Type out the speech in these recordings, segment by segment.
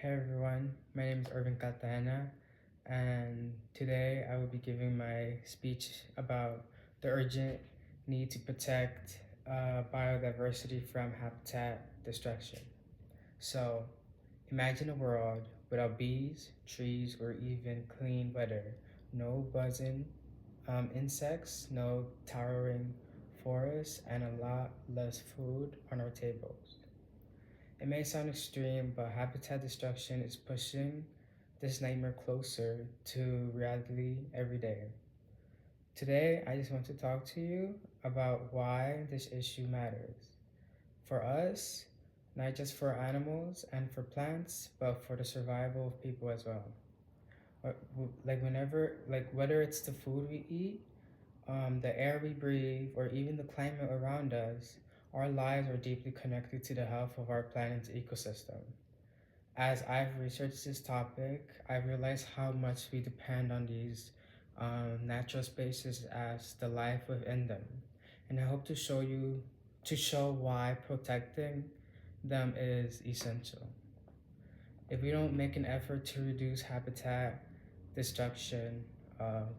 Hey everyone, my name is Irvin Catana, and today I will be giving my speech about the urgent need to protect biodiversity from habitat destruction. So, imagine a world without bees, trees, or even clean weather, no buzzing insects, no towering forests, and a lot less food on our tables. It may sound extreme, but habitat destruction is pushing this nightmare closer to reality every day. Today, I just want to talk to you about why this issue matters. For us, not just for animals and for plants, but for the survival of people as well. Whether it's the food we eat, the air we breathe, or even the climate around us, our lives are deeply connected to the health of our planet's ecosystem. As I've researched this topic, I've realized how much we depend on these natural spaces as the life within them. And I hope to show why protecting them is essential. If we don't make an effort to reduce habitat destruction,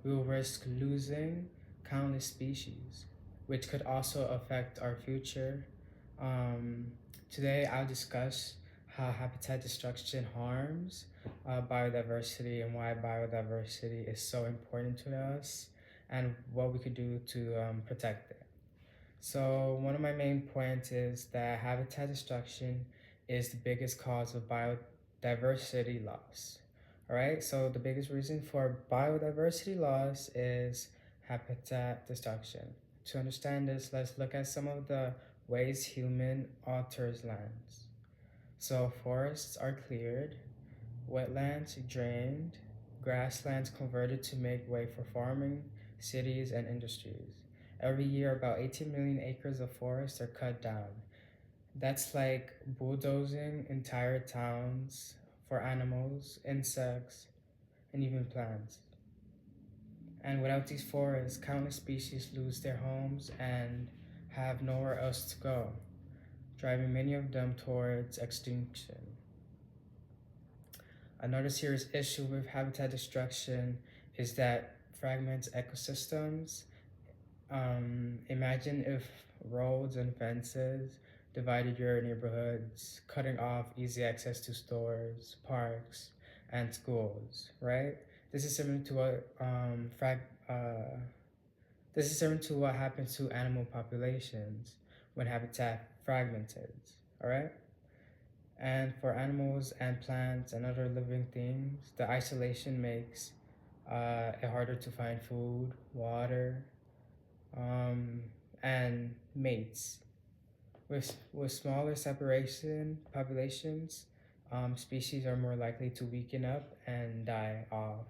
we will risk losing countless species, which could also affect our future. Um, Today, I'll discuss how habitat destruction harms biodiversity and why biodiversity is so important to us and what we could do to protect it. So, one of my main points is that habitat destruction is the biggest cause of biodiversity loss. All right, so the biggest reason for biodiversity loss is habitat destruction. To understand this, let's look at some of the ways human alters lands. So, forests are cleared, wetlands drained, grasslands converted to make way for farming, cities, and industries. Every year, about 18 million acres of forest are cut down. That's like bulldozing entire towns for animals, insects, and even plants. And without these forests, countless species lose their homes and have nowhere else to go, driving many of them towards extinction. Another serious issue with habitat destruction is that fragments ecosystems. Imagine if roads and fences divided your neighborhoods, cutting off easy access to stores, parks, and schools. Right? This is similar to what this is similar to what happens to animal populations when habitat fragmented. All right. And for animals and plants and other living things, the isolation makes it harder to find food, water, um, and mates. With smaller separation populations, species are more likely to weaken up and die off.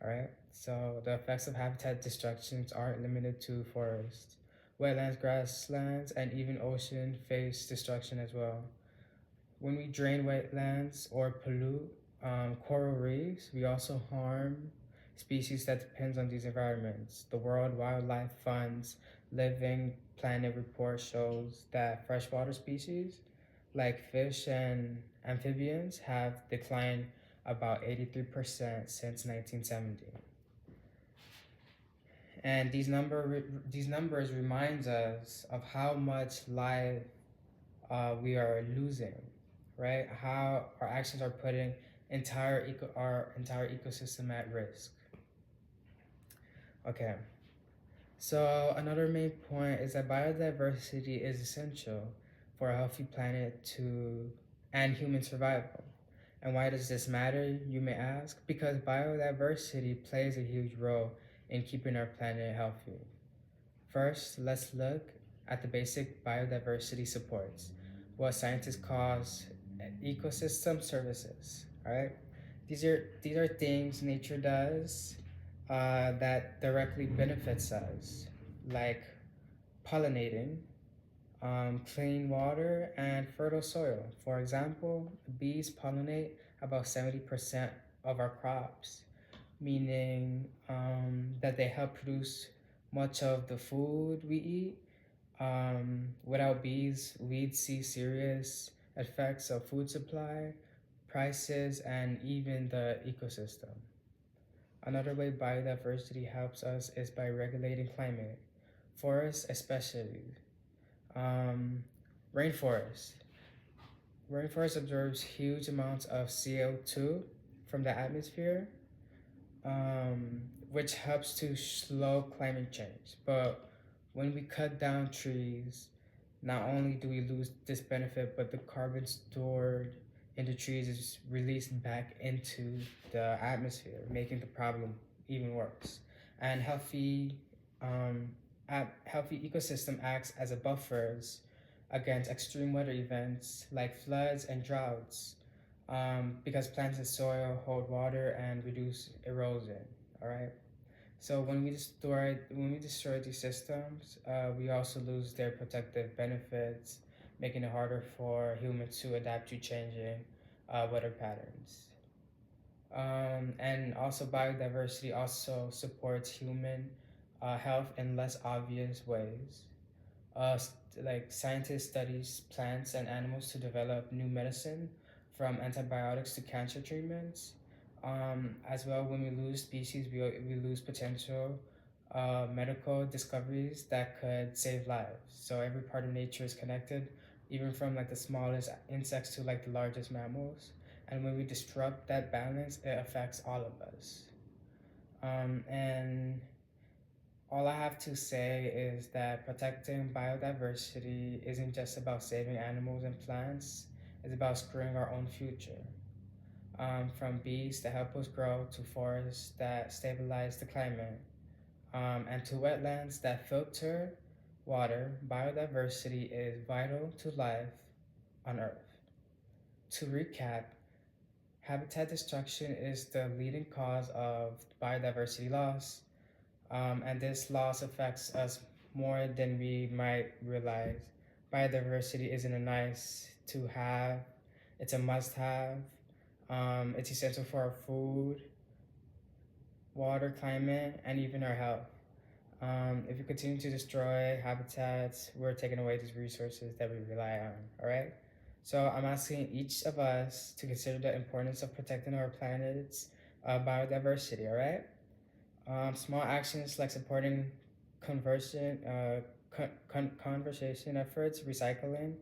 All right. So the effects of habitat destructions aren't limited to forests. Wetlands, grasslands, and even ocean face destruction as well. When we drain wetlands or pollute coral reefs, we also harm species that depends on these environments. The World Wildlife Fund's Living Planet report shows that freshwater species like fish and amphibians have declined about 83% since 1970. And these numbers reminds us of how much life we are losing, right? How our actions are putting our entire ecosystem at risk. Okay, so another main point is that biodiversity is essential for a healthy planet to and human survival. And why does this matter, you may ask? Because biodiversity plays a huge role in keeping our planet healthy. First, let's look at the basic biodiversity supports, what scientists call ecosystem services. All right, these are things nature does that directly benefits us, like pollinating, clean water, and fertile soil. For example, bees pollinate about 70% of our crops, meaning that they help produce much of the food we eat. Without bees, we'd see serious effects of food supply prices, and even the ecosystem. Another way biodiversity helps us is by regulating climate. Forests, especially. Um, rainforest. Rainforest absorbs huge amounts of CO2 from the atmosphere, which helps to slow climate change. But when we cut down trees, not only do we lose this benefit, but the carbon stored in the trees is released back into the atmosphere, making the problem even worse. And um, healthy ecosystem acts as a buffers against extreme weather events like floods and droughts, because plants and soil hold water and reduce erosion. All right. So when we destroy these systems, we also lose their protective benefits, making it harder for humans to adapt to changing weather patterns. And also biodiversity also supports human health in less obvious ways. Like scientists studies plants and animals to develop new medicine, from antibiotics to cancer treatments. As well, when we lose species, we lose potential medical discoveries that could save lives. So every part of nature is connected, even from like the smallest insects to like the largest mammals. And when we disrupt that balance, it affects all of us. And all I have to say is that protecting biodiversity isn't just about saving animals and plants, it's about securing our own future. From bees that help us grow, to forests that stabilize the climate, and to wetlands that filter water, biodiversity is vital to life on Earth. To recap, habitat destruction is the leading cause of biodiversity loss, and this loss affects us more than we might realize. Biodiversity isn't a nice to have, it's a must have. It's essential for our food, water, climate, and even our health. If we continue to destroy habitats, we're taking away these resources that we rely on, all right? So I'm asking each of us to consider the importance of protecting our planet's biodiversity, all right? Small actions like supporting conversion, conversation efforts, recycling,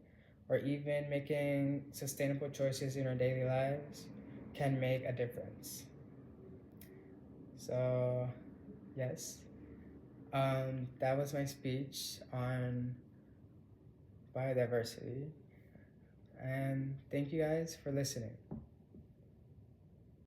or even making sustainable choices in our daily lives can make a difference. So, yes, that was my speech on biodiversity. And thank you guys for listening.